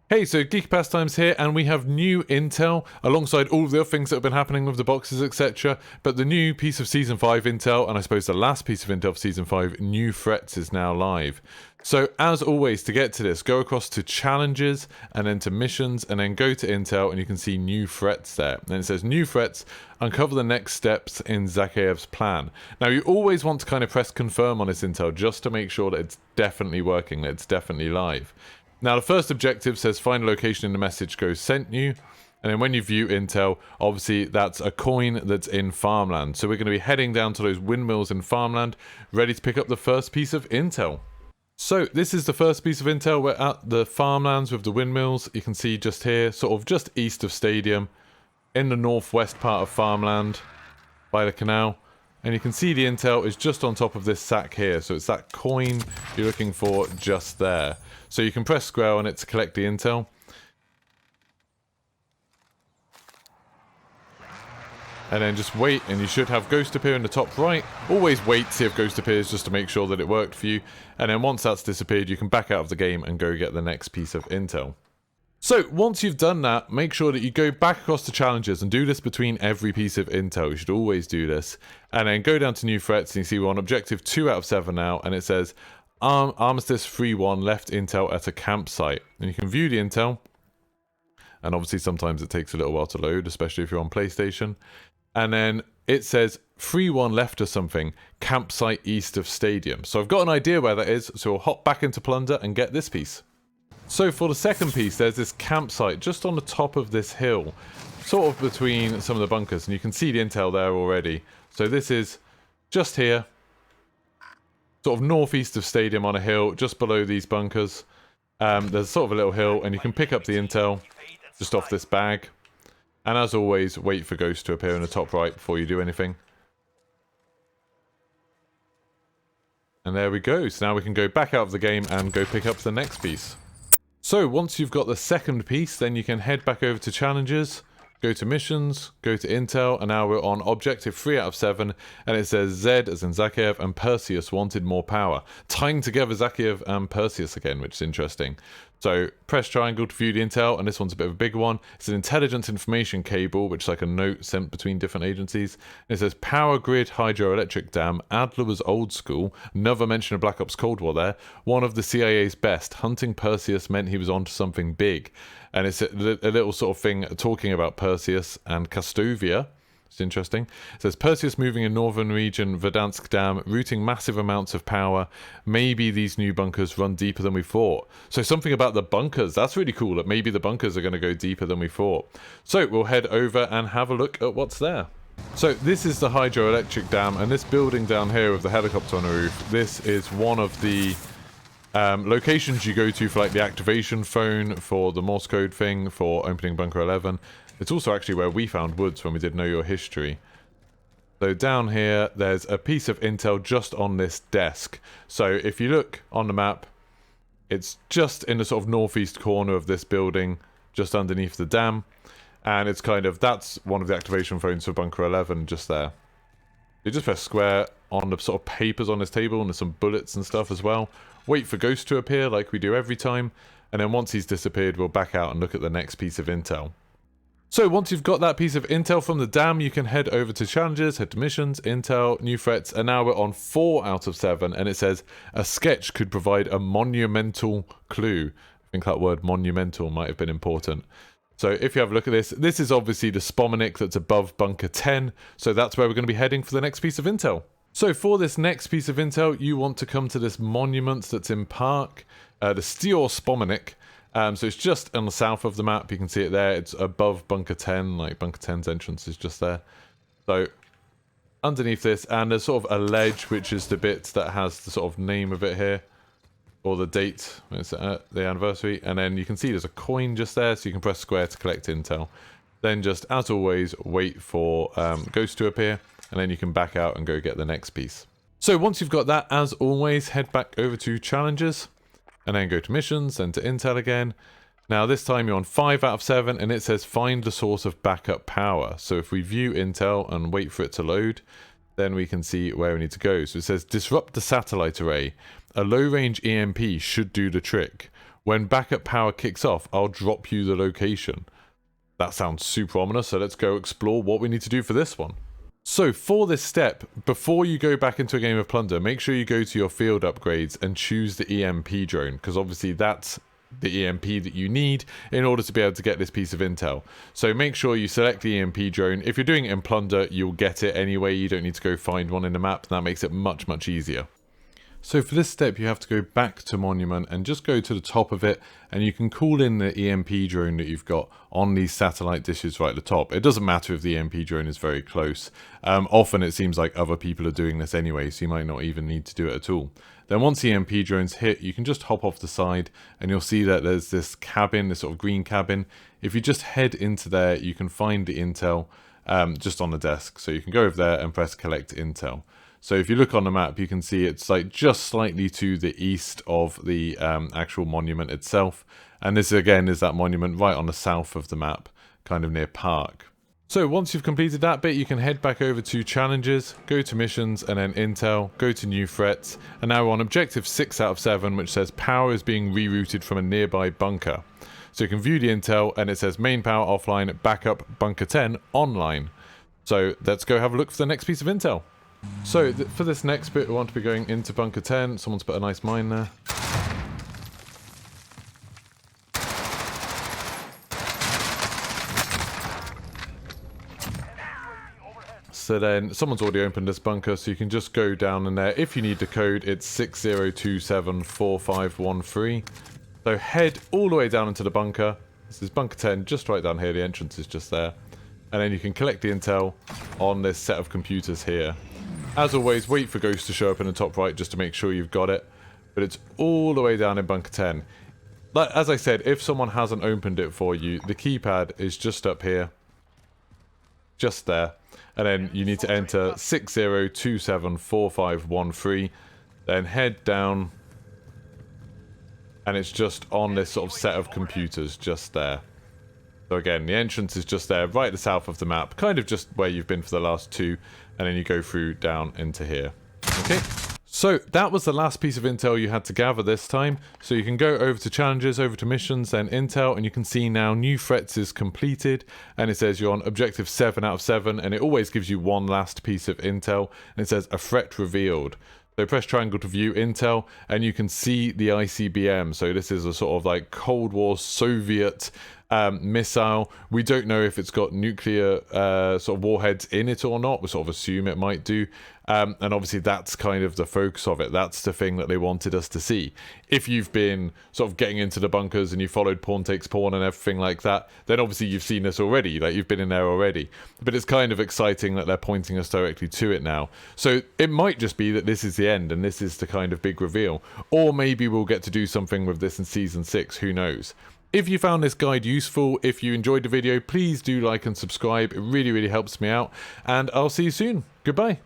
Hey, so Geeky Pastimes here, and we have new intel alongside all of the other things that have been happening with the boxes, etc. But the new piece of Season 5 intel, and I suppose the last piece of intel for Season 5, New Threats, is now live. So, as always, to get to this, go across to Challenges, and then to Missions, and then go to Intel, and you can see New Threats there. And it says, New Threats, uncover the next steps in Zakhaev's plan. Now, you always want to kind of press confirm on this intel, just to make sure that it's definitely working, that it's definitely live. Now, the first objective says find a location in the message goes sent you. And then when you view intel, obviously that's a coin that's in farmland. So we're going to be heading down to those windmills in farmland, ready to pick up the first piece of intel. So this is the first piece of intel. We're at the farmlands with the windmills. You can see just here, sort of just east of Stadium, in the northwest part of farmland, by the canal. And you can see the intel is just on top of this sack here. So it's that coin you're looking for just there. So you can press square on it to collect the intel. And then just wait, and you should have Ghost appear in the top right. Always wait to see if Ghost appears just to make sure that it worked for you. And then once that's disappeared, you can back out of the game and go get the next piece of intel. So, once you've done that, make sure that you go back across the challenges and do this between every piece of intel. You should always do this. And then go down to New Threats, and you see we're on objective 2 out of 7 now, and it says, Armistice 3-1 left intel at a campsite. And you can view the intel. And obviously sometimes it takes a little while to load, especially if you're on PlayStation. And then it says 3-1 left or something, campsite east of Stadium. So I've got an idea where that is, so we'll hop back into Plunder and get this piece. So for the second piece, there's this campsite just on the top of this hill, sort of between some of the bunkers, and you can see the intel there already. So this is just here, sort of northeast of Stadium on a hill, just below these bunkers. There's sort of a little hill, and you can pick up the intel just off this bag. And as always, wait for Ghost to appear in the top right before you do anything. And there we go. So now we can go back out of the game and go pick up the next piece. So once you've got the second piece, then you can head back over to Challenges, go to Missions, go to Intel, and now we're on Objective 3 out of 7, and it says Zed, as in Zakhaev, and Perseus wanted more power. Tying together Zakhaev and Perseus again, which is interesting. So press triangle to view the intel, and this one's a bit of a bigger one. It's an intelligence information cable, which is like a note sent between different agencies. And it says power grid hydroelectric dam. Adler was old school. Another mention of Black Ops Cold War there. One of the CIA's best. Hunting Perseus meant he was onto something big. And it's a little sort of thing talking about Perseus and Castovia. It's interesting. It says Perseus moving in northern region, Verdansk Dam, routing massive amounts of power. Maybe these new bunkers run deeper than we thought. So something about the bunkers. That's really cool, that maybe the bunkers are going to go deeper than we thought. So we'll head over and have a look at what's there. So this is the hydroelectric dam, and this building down here with the helicopter on the roof, this is one of the locations you go to for like the activation phone, for the Morse code thing, for opening Bunker 11. It's also actually where we found Woods when we did Know Your History. So down here, there's a piece of intel just on this desk. So if you look on the map, it's just in the sort of northeast corner of this building, just underneath the dam. And it's kind of, that's one of the activation phones for Bunker 11, just there. You just press square on the sort of papers on this table, and there's some bullets and stuff as well. Wait for Ghost to appear like we do every time. And then once he's disappeared, we'll back out and look at the next piece of intel. So once you've got that piece of intel from the dam, you can head over to Challenges, head to Missions, Intel, New Threats, and now we're on 4 out of 7, and it says, a sketch could provide a monumental clue. I think that word monumental might have been important. So if you have a look at this, this is obviously the Spomenic that's above Bunker 10, so that's where we're going to be heading for the next piece of intel. So for this next piece of intel, you want to come to this monument that's in Park, the Stior Spomenic. So it's just on the south of the map. You can see it there. It's above Bunker 10, like Bunker 10's entrance is just there. So underneath this, and there's sort of a ledge, which is the bit that has the sort of name of it here, or the date, it's the anniversary. And then you can see there's a coin just there, so you can press square to collect intel. Then just, as always, wait for Ghost to appear, and then you can back out and go get the next piece. So once you've got that, as always, head back over to Challenges. And then go to Missions, then to Intel again. Now this time you're on 5 out of 7, and it says find the source of backup power. So if we view Intel and wait for it to load, then we can see where we need to go. So it says disrupt the satellite array. A low-range EMP should do the trick. when backup power kicks off, I'll drop you the location. That sounds super ominous, so let's go explore what we need to do for this one. So for this step, before you go back into a game of Plunder, make sure you go to your field upgrades and choose the EMP drone, because obviously that's the EMP that you need in order to be able to get this piece of intel. So make sure you select the EMP drone. If you're doing it in Plunder, you'll get it anyway. You don't need to go find one in the map, and that makes it much, much easier. So for this step, you have to go back to Monument and just go to the top of it, and you can call in the EMP drone that you've got on these satellite dishes right at the top. It doesn't matter if the EMP drone is very close. Often it seems like other people are doing this anyway, so you might not even need to do it at all. Then once the EMP drone's hit, you can just hop off the side, and you'll see that there's this cabin, this sort of green cabin. If you just head into there, you can find the intel just on the desk. So you can go over there and press collect intel. So if you look on the map, you can see it's like just slightly to the east of the actual monument itself. And this again is that monument right on the south of the map, kind of near Park. So once you've completed that bit, you can head back over to challenges, go to missions, and then intel, go to new threats. And now we're on objective 6 out of 7, which says power is being rerouted from a nearby bunker. So you can view the intel, and it says main power offline, backup bunker 10 online. So let's go have a look for the next piece of intel. So for this next bit, we want to be going into bunker 10. Someone's put a nice mine there. So then someone's already opened this bunker, so you can just go down in there. If you need the code, it's 60274513. So head all the way down into the bunker. This is bunker 10, just right down here. The entrance is just there. And then you can collect the intel on this set of computers here. As always, wait for Ghost to show up in the top right just to make sure you've got it. But it's all the way down in bunker 10. Like, as I said, if someone hasn't opened it for you, the keypad is just up here. Just there. And then you need to enter 60274513. Then head down. And it's just on this sort of set of computers just there. So again, the entrance is just there, right at the south of the map, kind of just where you've been for the last two, and then you go through down into here. Okay, so that was the last piece of intel you had to gather this time. So you can go over to challenges, over to missions, then intel, and you can see now new threats is completed, and it says you're on objective 7 out of 7, and it always gives you one last piece of intel, and it says a threat revealed. So press triangle to view intel, and you can see the ICBM. So this is a sort of like Cold War Soviet missile. We don't know if it's got nuclear sort of warheads in it or not. We sort of assume it might do. And obviously that's kind of the focus of it. That's the thing that they wanted us to see. If you've been sort of getting into the bunkers and you followed Pawn Takes Pawn and everything like that, then obviously you've seen this already. Like, you've been in there already. But it's kind of exciting that they're pointing us directly to it now. So it might just be that this is the end and this is the kind of big reveal. Or maybe we'll get to do something with this in Season 6. Who knows? If you found this guide useful, if you enjoyed the video, please do like and subscribe. It really, really helps me out. And I'll see you soon. Goodbye.